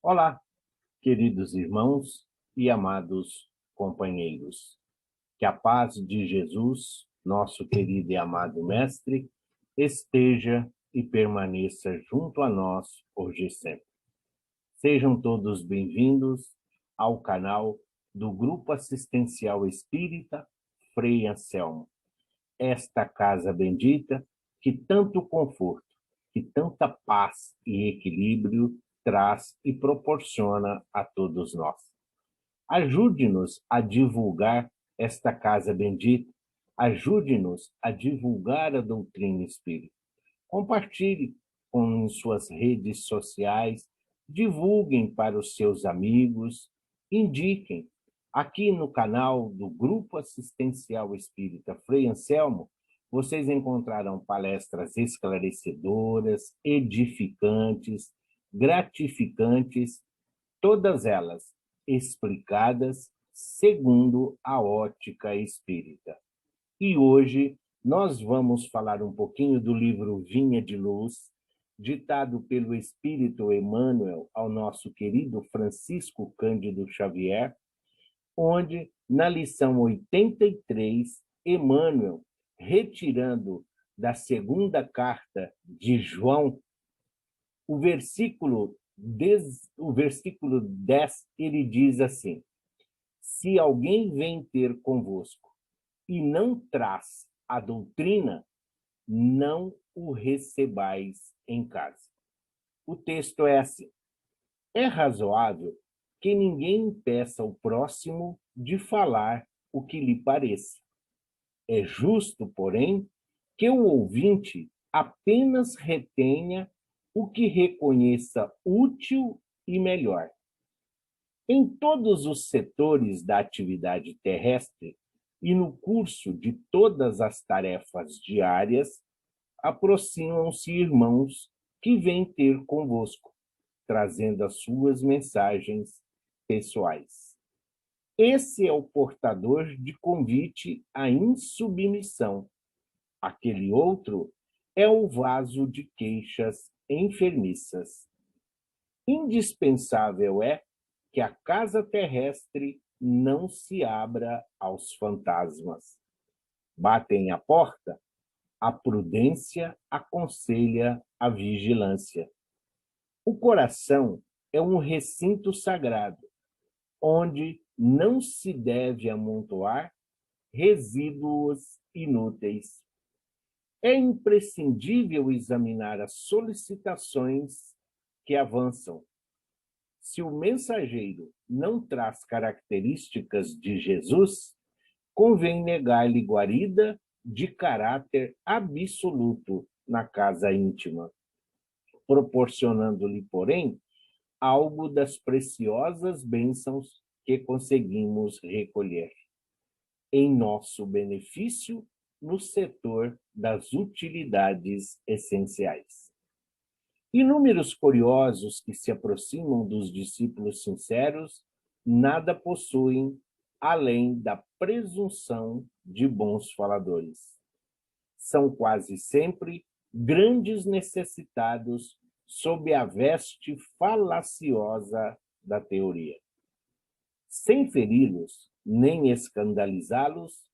Olá, queridos irmãos e amados companheiros. Que a paz de Jesus, nosso querido e amado Mestre, esteja e permaneça junto a nós hoje e sempre. Sejam todos bem-vindos ao canal do Grupo Assistencial Espírita Frei Anselmo. Esta casa bendita que tanto conforto, que tanta paz e equilíbrio traz e proporciona a todos nós. Ajude-nos a divulgar esta casa bendita, ajude-nos a divulgar a doutrina espírita. Compartilhe com suas redes sociais, divulguem para os seus amigos, indiquem. Aqui no canal do Grupo Assistencial Espírita Frei Anselmo, vocês encontrarão palestras esclarecedoras, edificantes, gratificantes, todas elas explicadas segundo a ótica espírita. E hoje nós vamos falar um pouquinho do livro Vinha de Luz, ditado pelo Espírito Emmanuel ao nosso querido Francisco Cândido Xavier, onde, na lição 83, Emmanuel, retirando da segunda carta de João, o versículo 10, ele diz assim: se alguém vem ter convosco e não traz a doutrina, não o recebais em casa. O texto é assim: é razoável que ninguém impeça o próximo de falar o que lhe pareça. É justo, porém, que o ouvinte apenas retenha o que reconheça útil e melhor. Em todos os setores da atividade terrestre e no curso de todas as tarefas diárias, aproximam-se irmãos que vêm ter convosco, trazendo as suas mensagens pessoais. Esse é o portador de convite à insubmissão. Aquele outro é o vaso de queixas enfermiças. Indispensável é que a casa terrestre não se abra aos fantasmas. Batem a porta, a prudência aconselha a vigilância. O coração é um recinto sagrado, onde não se deve amontoar resíduos inúteis. É imprescindível examinar as solicitações que avançam. Se o mensageiro não traz características de Jesus, convém negar-lhe guarida de caráter absoluto na casa íntima, proporcionando-lhe, porém, algo das preciosas bênçãos que conseguimos recolher, em nosso benefício, no setor das utilidades essenciais. Inúmeros curiosos que se aproximam dos discípulos sinceros nada possuem além da presunção de bons faladores. São quase sempre grandes necessitados sob a veste falaciosa da teoria. Sem feri-los, nem escandalizá-los,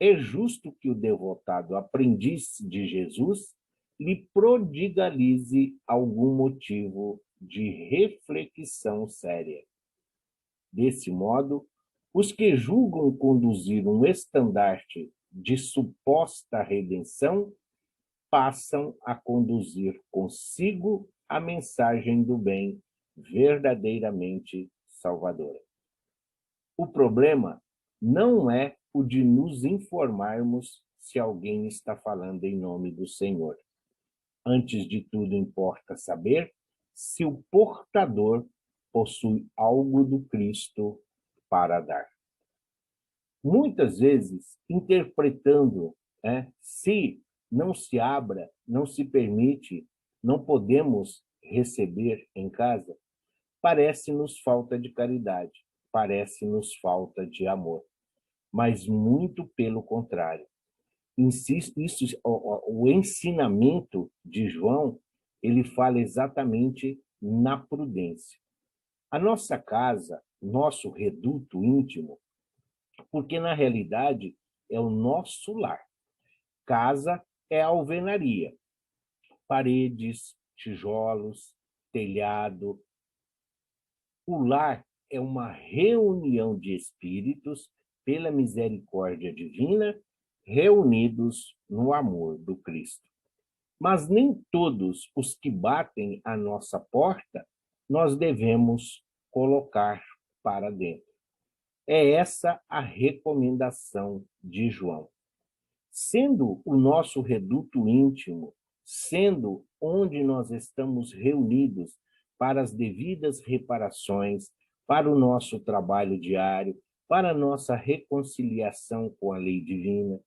é justo que o devotado aprendiz de Jesus lhe prodigalize algum motivo de reflexão séria. Desse modo, os que julgam conduzir um estandarte de suposta redenção passam a conduzir consigo a mensagem do bem verdadeiramente salvadora. O problema não é o de nos informarmos se alguém está falando em nome do Senhor. Antes de tudo, importa saber se o portador possui algo do Cristo para dar. Muitas vezes, interpretando, se não se abra, não se permite, não podemos receber em casa, parece-nos falta de caridade, parece-nos falta de amor, mas muito pelo contrário. Insisto, o ensinamento de João, ele fala exatamente na prudência. A nossa casa, nosso reduto íntimo, porque na realidade é o nosso lar. Casa é a alvenaria, paredes, tijolos, telhado. O lar é uma reunião de espíritos pela misericórdia divina, reunidos no amor do Cristo. Mas nem todos os que batem à nossa porta nós devemos colocar para dentro. É essa a recomendação de João. Sendo o nosso reduto íntimo, sendo onde nós estamos reunidos para as devidas reparações, para o nosso trabalho diário, para a nossa reconciliação com a lei divina,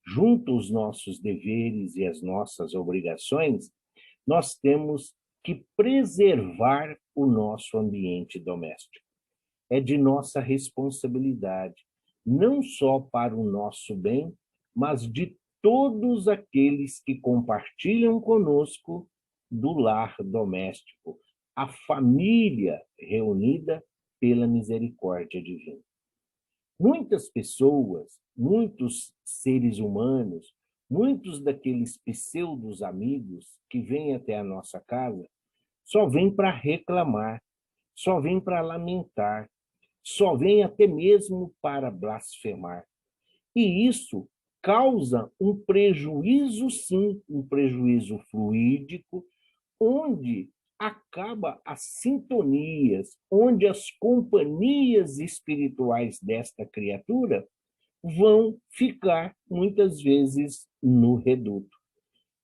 junto aos nossos deveres e as nossas obrigações, nós temos que preservar o nosso ambiente doméstico. É de nossa responsabilidade, não só para o nosso bem, mas de todos aqueles que compartilham conosco do lar doméstico, a família reunida pela misericórdia divina. Muitas pessoas, muitos seres humanos, muitos daqueles pseudos amigos que vêm até a nossa casa, só vêm para reclamar, só vêm para lamentar, só vêm até mesmo para blasfemar. E isso causa um prejuízo, sim, um prejuízo fluídico, onde acaba as sintonias, onde as companhias espirituais desta criatura vão ficar, muitas vezes, no reduto.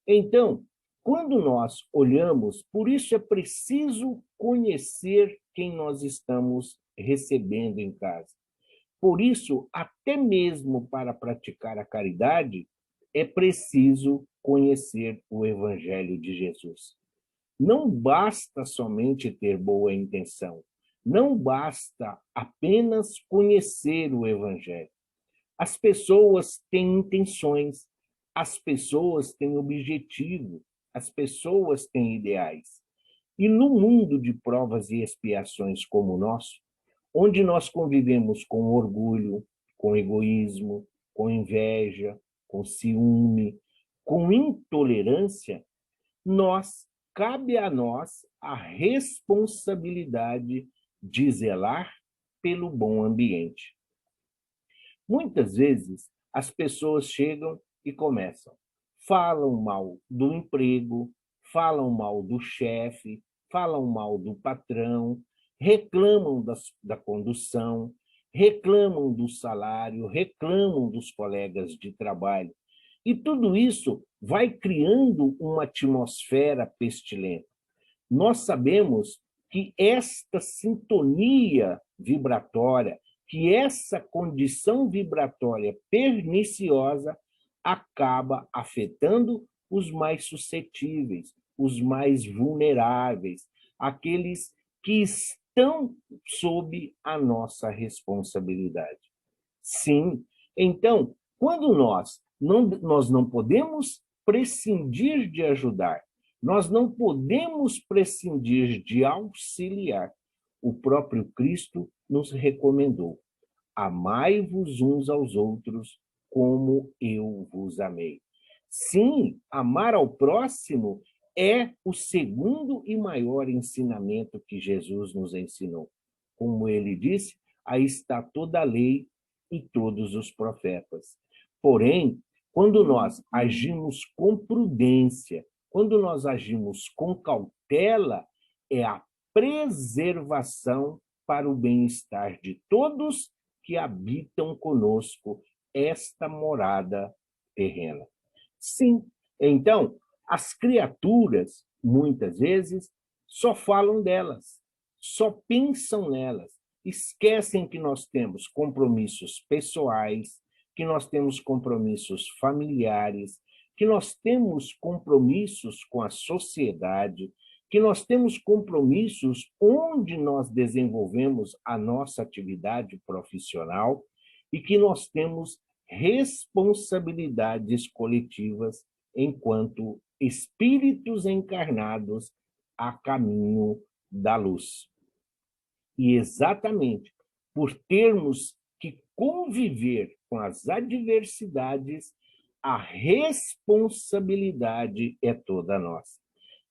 Então, quando nós olhamos, por isso é preciso conhecer quem nós estamos recebendo em casa. Por isso, até mesmo para praticar a caridade, é preciso conhecer o Evangelho de Jesus. Não basta somente ter boa intenção, não basta apenas conhecer o Evangelho. As pessoas têm intenções, as pessoas têm objetivo, as pessoas têm ideais. E no mundo de provas e expiações como o nosso, onde nós convivemos com orgulho, com egoísmo, com inveja, com ciúme, com intolerância, cabe a nós a responsabilidade de zelar pelo bom ambiente. Muitas vezes, as pessoas chegam e começam, falam mal do emprego, falam mal do chefe, falam mal do patrão, reclamam da condução, reclamam do salário, reclamam dos colegas de trabalho. E tudo isso vai criando uma atmosfera pestilenta. Nós sabemos que esta sintonia vibratória, que essa condição vibratória perniciosa acaba afetando os mais suscetíveis, os mais vulneráveis, aqueles que estão sob a nossa responsabilidade. Sim, então, quando nós não podemos prescindir de ajudar, nós não podemos prescindir de auxiliar. O próprio Cristo nos recomendou: amai-vos uns aos outros como eu vos amei. Sim, amar ao próximo é o segundo e maior ensinamento que Jesus nos ensinou. Como ele disse, aí está toda a lei e todos os profetas. Porém, quando nós agimos com prudência, quando nós agimos com cautela, é a preservação para o bem-estar de todos que habitam conosco esta morada terrena. Sim, então, as criaturas, muitas vezes, só falam delas, só pensam nelas, esquecem que nós temos compromissos pessoais, que nós temos compromissos familiares, que nós temos compromissos com a sociedade, que nós temos compromissos onde nós desenvolvemos a nossa atividade profissional e que nós temos responsabilidades coletivas enquanto espíritos encarnados a caminho da luz. E exatamente por termos que conviver com as adversidades, a responsabilidade é toda nossa.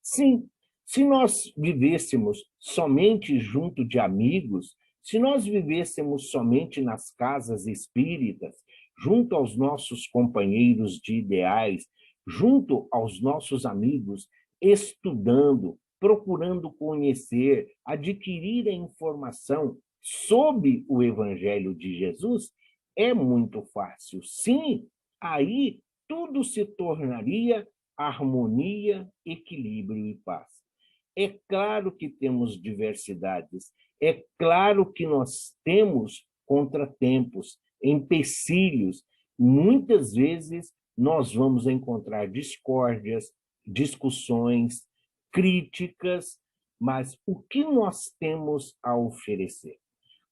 Sim, se nós vivêssemos somente junto de amigos, se nós vivêssemos somente nas casas espíritas, junto aos nossos companheiros de ideais, junto aos nossos amigos, estudando, procurando conhecer, adquirir a informação sobre o Evangelho de Jesus, é muito fácil. Sim, aí tudo se tornaria harmonia, equilíbrio e paz. É claro que temos diversidades, é claro que nós temos contratempos, empecilhos. Muitas vezes nós vamos encontrar discórdias, discussões, críticas, mas o que nós temos a oferecer?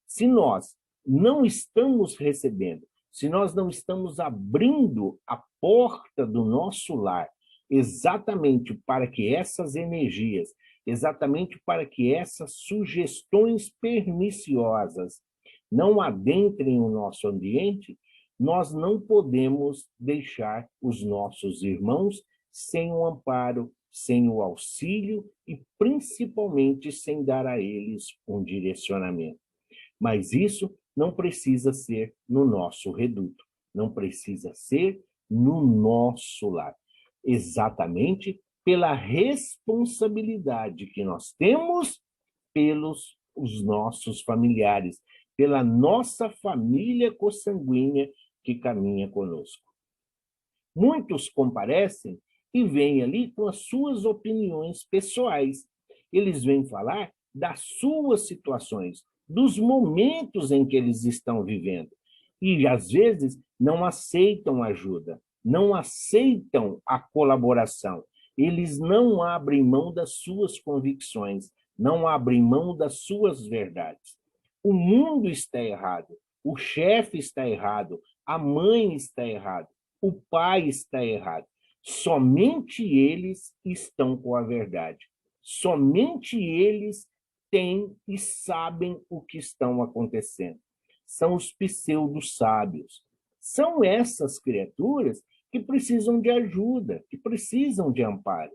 Se nós não estamos recebendo, se nós não estamos abrindo a porta do nosso lar exatamente para que essas energias, exatamente para que essas sugestões perniciosas não adentrem o nosso ambiente, nós não podemos deixar os nossos irmãos sem o amparo, sem o auxílio e, principalmente, sem dar a eles um direcionamento. Mas isso não precisa ser no nosso reduto, não precisa ser no nosso lar. Exatamente pela responsabilidade que nós temos pelos os nossos familiares, pela nossa família consanguínea que caminha conosco. Muitos comparecem e vêm ali com as suas opiniões pessoais. Eles vêm falar das suas situações, dos momentos em que eles estão vivendo. E, às vezes, não aceitam ajuda, não aceitam a colaboração. Eles não abrem mão das suas convicções, não abrem mão das suas verdades. O mundo está errado, o chefe está errado, a mãe está errada, o pai está errado. Somente eles estão com a verdade. Somente eles têm e sabem o que estão acontecendo. São os pseudo-sábios. São essas criaturas que precisam de ajuda, que precisam de amparo.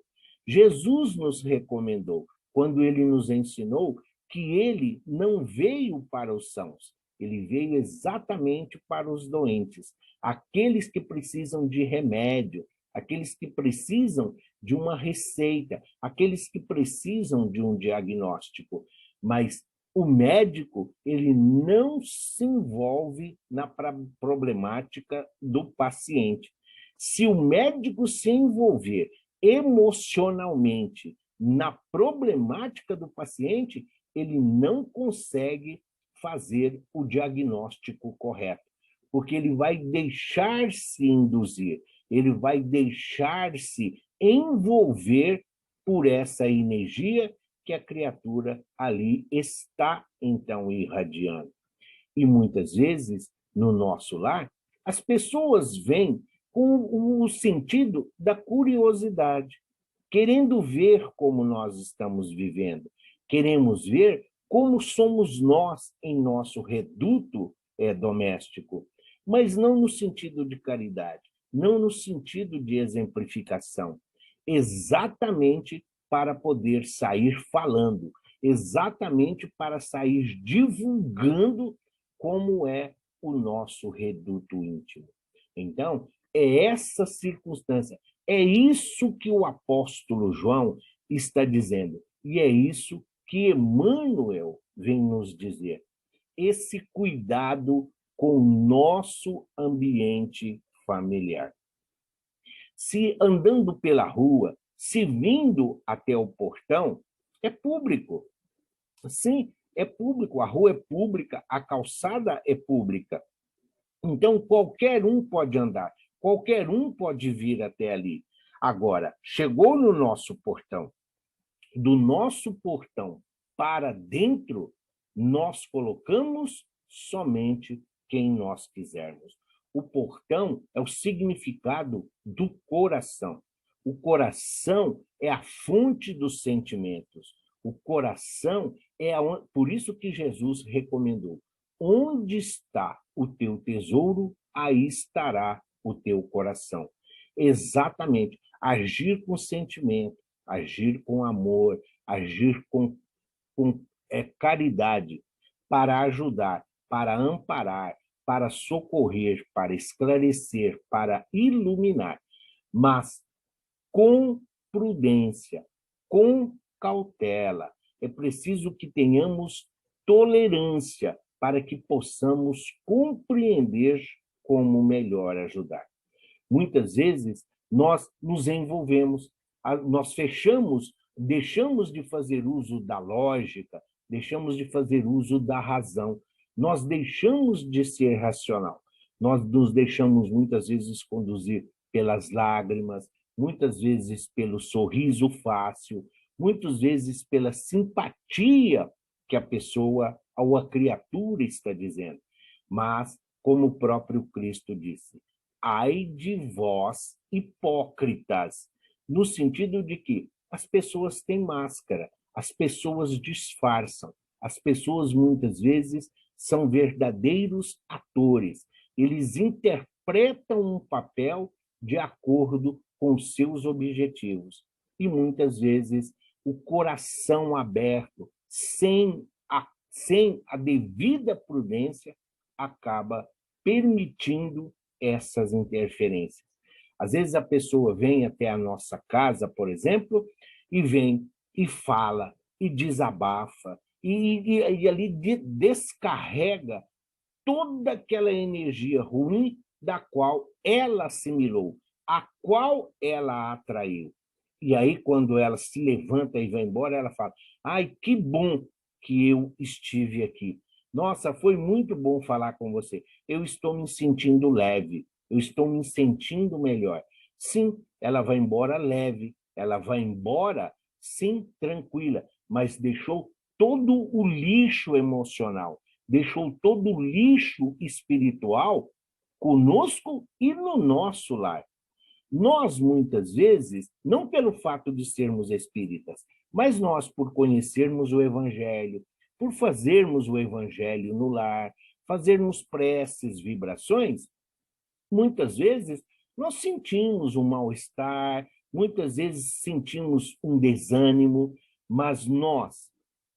Jesus nos recomendou, quando ele nos ensinou, que ele não veio para os sãos, ele veio exatamente para os doentes, aqueles que precisam de remédio, aqueles que precisam de uma receita, aqueles que precisam de um diagnóstico. Mas o médico, ele não se envolve na problemática do paciente. Se o médico se envolver emocionalmente na problemática do paciente, ele não consegue fazer o diagnóstico correto, porque ele vai deixar-se induzir, ele vai deixar-se envolver por essa energia que a criatura ali está, então, irradiando. E muitas vezes, no nosso lar, as pessoas vêm com o sentido da curiosidade, querendo ver como nós estamos vivendo, queremos ver como somos nós em nosso reduto doméstico, mas não no sentido de caridade, não no sentido de exemplificação, exatamente para poder sair falando, exatamente para sair divulgando como é o nosso reduto íntimo. Então, é essa circunstância, é isso que o apóstolo João está dizendo, e é isso que Emmanuel vem nos dizer. Esse cuidado com o nosso ambiente familiar. Se andando pela rua, se vindo até o portão, é público. Sim, é público, a rua é pública, a calçada é pública. Então, qualquer um pode andar, qualquer um pode vir até ali. Agora, chegou no nosso portão, do nosso portão para dentro, nós colocamos somente quem nós quisermos. O portão é o significado do coração. O coração é a fonte dos sentimentos. O coração Por isso que Jesus recomendou: onde está o teu tesouro, aí estará o teu coração. Exatamente. Agir com sentimento, agir com amor, agir com caridade, para ajudar, para amparar, para socorrer, para esclarecer, para iluminar, mas com prudência, com cautela. É preciso que tenhamos tolerância para que possamos compreender como melhor ajudar. Muitas vezes nós nos envolvemos, nós fechamos, deixamos de fazer uso da lógica, deixamos de fazer uso da razão, nós deixamos de ser racional, nós nos deixamos muitas vezes conduzir pelas lágrimas, muitas vezes pelo sorriso fácil, muitas vezes pela simpatia que a pessoa ou a criatura está dizendo. Mas, como o próprio Cristo disse, ai de vós, hipócritas, no sentido de que as pessoas têm máscara, as pessoas disfarçam, as pessoas muitas vezes são verdadeiros atores, eles interpretam um papel de acordo com seus objetivos. E muitas vezes o coração aberto, sem a devida prudência, acaba permitindo essas interferências. Às vezes a pessoa vem até a nossa casa, por exemplo, e vem e fala, e desabafa, e ali descarrega toda aquela energia ruim da qual ela assimilou, a qual ela atraiu. E aí, quando ela se levanta e vai embora, ela fala: ai, que bom que eu estive aqui. Nossa, foi muito bom falar com você. Eu estou me sentindo leve, eu estou me sentindo melhor. Sim, ela vai embora leve, ela vai embora, sim, tranquila, mas deixou todo o lixo emocional, deixou todo o lixo espiritual conosco e no nosso lar. Nós, muitas vezes, não pelo fato de sermos espíritas, mas nós, por conhecermos o Evangelho, por fazermos o Evangelho no lar, fazermos preces, vibrações, muitas vezes nós sentimos um mal-estar, muitas vezes sentimos um desânimo, mas nós,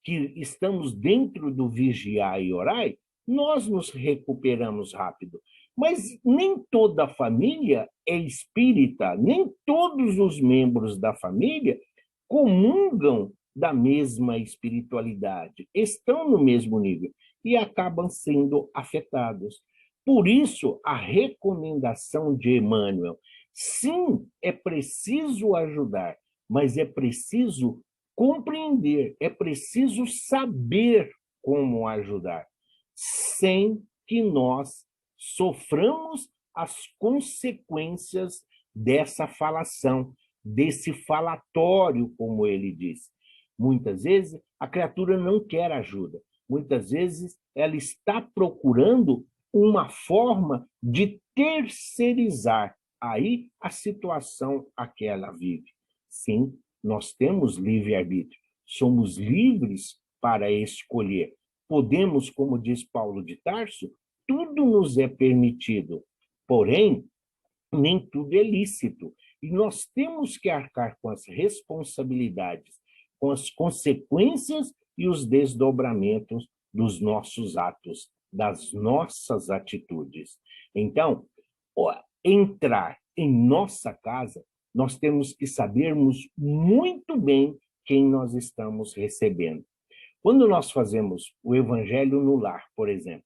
que estamos dentro do vigiar e orar, nós nos recuperamos rápido. Mas nem toda a família é espírita, nem todos os membros da família comungam da mesma espiritualidade, estão no mesmo nível e acabam sendo afetados. Por isso, a recomendação de Emmanuel: sim, é preciso ajudar, mas é preciso compreender, é preciso saber como ajudar, sem que nós soframos as consequências dessa falação, desse falatório, como ele diz. Muitas vezes a criatura não quer ajuda, muitas vezes ela está procurando uma forma de terceirizar aí a situação a que ela vive. Sim, nós temos livre-arbítrio, somos livres para escolher. Podemos, como diz Paulo de Tarso, tudo nos é permitido, porém, nem tudo é lícito. E nós temos que arcar com as responsabilidades, com as consequências e os desdobramentos dos nossos atos, das nossas atitudes. Então, entrar em nossa casa, nós temos que sabermos muito bem quem nós estamos recebendo. Quando nós fazemos o evangelho no lar, por exemplo,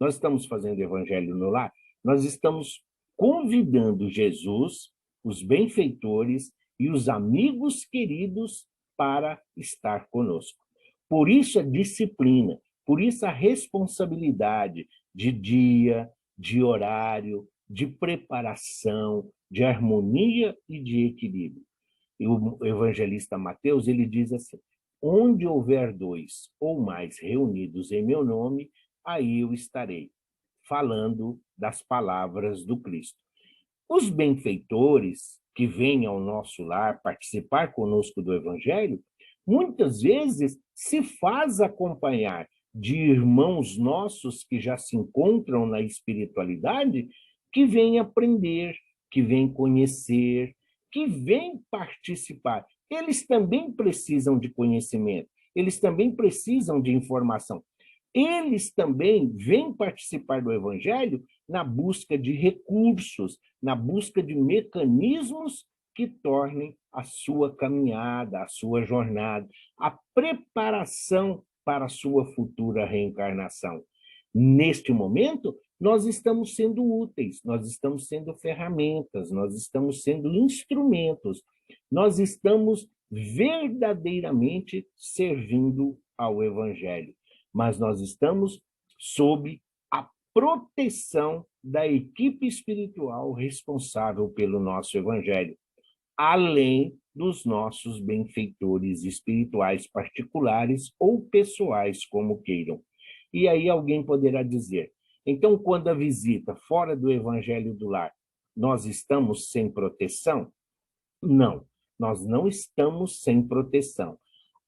nós estamos fazendo o evangelho no lar, nós estamos convidando Jesus, os benfeitores e os amigos queridos para estar conosco. Por isso a disciplina, por isso a responsabilidade de dia, de horário, de preparação, de harmonia e de equilíbrio. E o evangelista Mateus, ele diz assim: onde houver dois ou mais reunidos em meu nome, aí eu estarei, falando das palavras do Cristo. Os benfeitores que vêm ao nosso lar participar conosco do Evangelho, muitas vezes se faz acompanhar de irmãos nossos que já se encontram na espiritualidade, que vêm aprender, que vêm conhecer, que vêm participar. Eles também precisam de conhecimento, eles também precisam de informação. Eles também vêm participar do Evangelho na busca de recursos, na busca de mecanismos que tornem a sua caminhada, a sua jornada, a preparação para a sua futura reencarnação. Neste momento, nós estamos sendo úteis, nós estamos sendo ferramentas, nós estamos sendo instrumentos, nós estamos verdadeiramente servindo ao Evangelho, mas nós estamos sob a proteção da equipe espiritual responsável pelo nosso Evangelho, além dos nossos benfeitores espirituais particulares ou pessoais, como queiram. E aí alguém poderá dizer, então, quando a visita fora do Evangelho do Lar, nós estamos sem proteção? Não, nós não estamos sem proteção.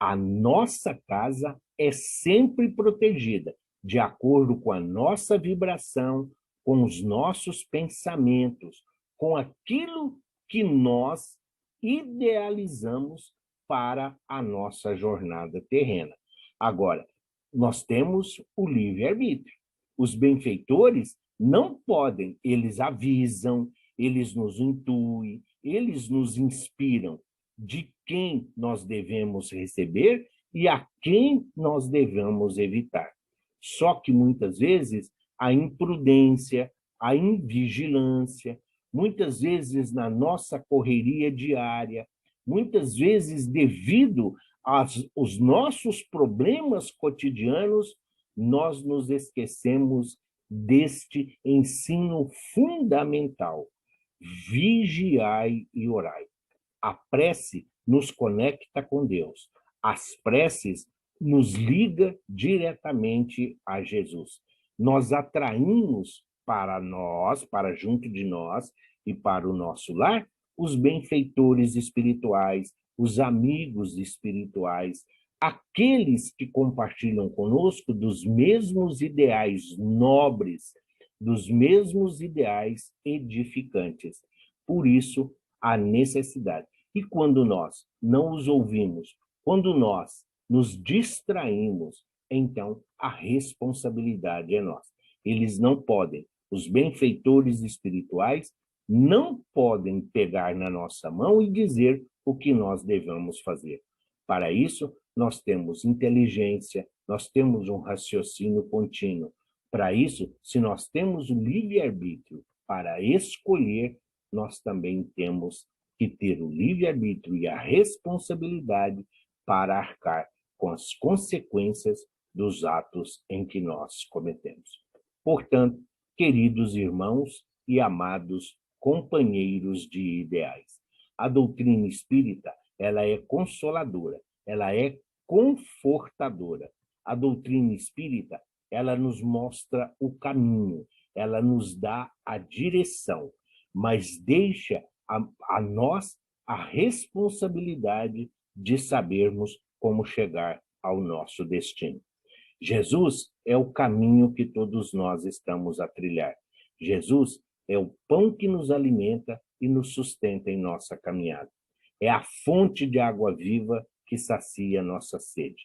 A nossa casa é sempre protegida, de acordo com a nossa vibração, com os nossos pensamentos, com aquilo que nós idealizamos para a nossa jornada terrena. Agora, nós temos o livre-arbítrio. Os benfeitores não podem, eles avisam, eles nos intuem, eles nos inspiram de quem nós devemos receber e a quem nós devemos evitar. Só que muitas vezes a imprudência, a invigilância, muitas vezes na nossa correria diária, muitas vezes devido aos nossos problemas cotidianos, nós nos esquecemos deste ensino fundamental. Vigiai e orai. A prece nos conecta com Deus. As preces nos liga diretamente a Jesus. Nós atraímos para nós, para junto de nós e para o nosso lar, os benfeitores espirituais, os amigos espirituais, aqueles que compartilham conosco dos mesmos ideais nobres, dos mesmos ideais edificantes. Por isso, a necessidade. E quando nós não os ouvimos, quando nós nos distraímos, então a responsabilidade é nossa. Eles não podem, os benfeitores espirituais não podem pegar na nossa mão e dizer o que nós devemos fazer. Para isso, nós temos inteligência, nós temos um raciocínio contínuo. Para isso, se nós temos o livre-arbítrio para escolher, nós também temos que ter o livre-arbítrio e a responsabilidade para arcar com as consequências dos atos em que nós cometemos. Portanto, queridos irmãos e amados companheiros de ideais, a doutrina espírita, ela é consoladora, ela é confortadora. A doutrina espírita, ela nos mostra o caminho, ela nos dá a direção, mas deixa a nós a responsabilidade de sabermos como chegar ao nosso destino. Jesus é o caminho que todos nós estamos a trilhar. Jesus é o pão que nos alimenta e nos sustenta em nossa caminhada. É a fonte de água viva que sacia nossa sede.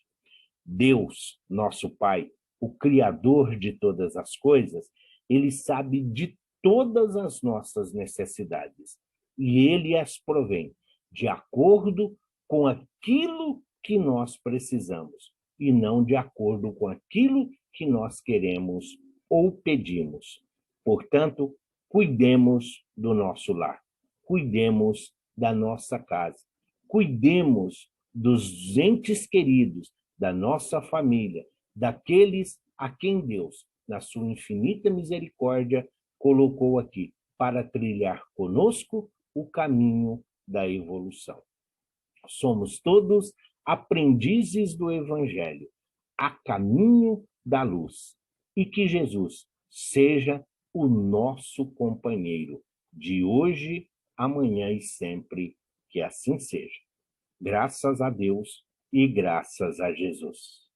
Deus, nosso Pai, o Criador de todas as coisas, ele sabe de todas as nossas necessidades e ele as provém de acordo com aquilo que nós precisamos e não de acordo com aquilo que nós queremos ou pedimos. Portanto, cuidemos do nosso lar, cuidemos da nossa casa, cuidemos dos entes queridos, da nossa família, daqueles a quem Deus, na sua infinita misericórdia, colocou aqui para trilhar conosco o caminho da evolução. Somos todos aprendizes do Evangelho, a caminho da luz. E que Jesus seja o nosso companheiro de hoje, amanhã e sempre, que assim seja. Graças a Deus, e graças a Jesus.